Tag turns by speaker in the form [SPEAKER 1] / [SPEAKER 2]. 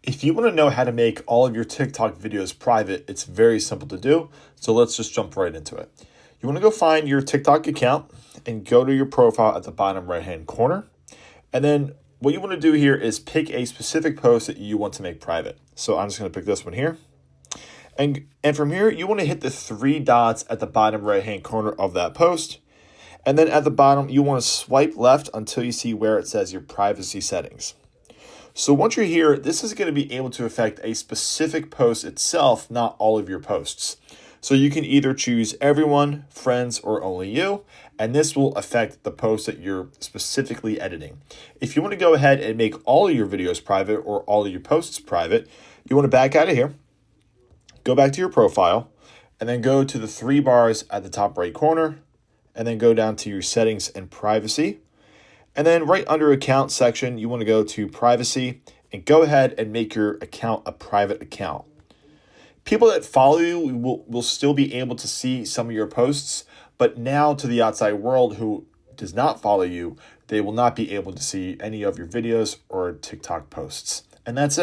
[SPEAKER 1] If you want to know how to make all of your TikTok videos private, it's very simple to do. So let's just jump right into it. You want to go find your TikTok account and go to your profile at the bottom right-hand corner. And then what you want to do here is pick a specific post that you want to make private. So I'm just going to pick this one here. And from here, you want to hit the three dots at the bottom right-hand corner of that post. And then at the bottom, you want to swipe left until you see where it says your privacy settings. So once you're here, this is going to be able to affect a specific post itself, not all of your posts. So you can either choose everyone, friends, or only you, and this will affect the post that you're specifically editing. If you want to go ahead and make all of your videos private or all of your posts private, you want to back out of here, go back to your profile, and then go to the three bars at the top right corner, and then go down to your settings and privacy. And then right under account section, you want to go to privacy and go ahead and make your account a private account. People that follow you will still be able to see some of your posts, but now to the outside world who does not follow you, they will not be able to see any of your videos or TikTok posts. And that's it.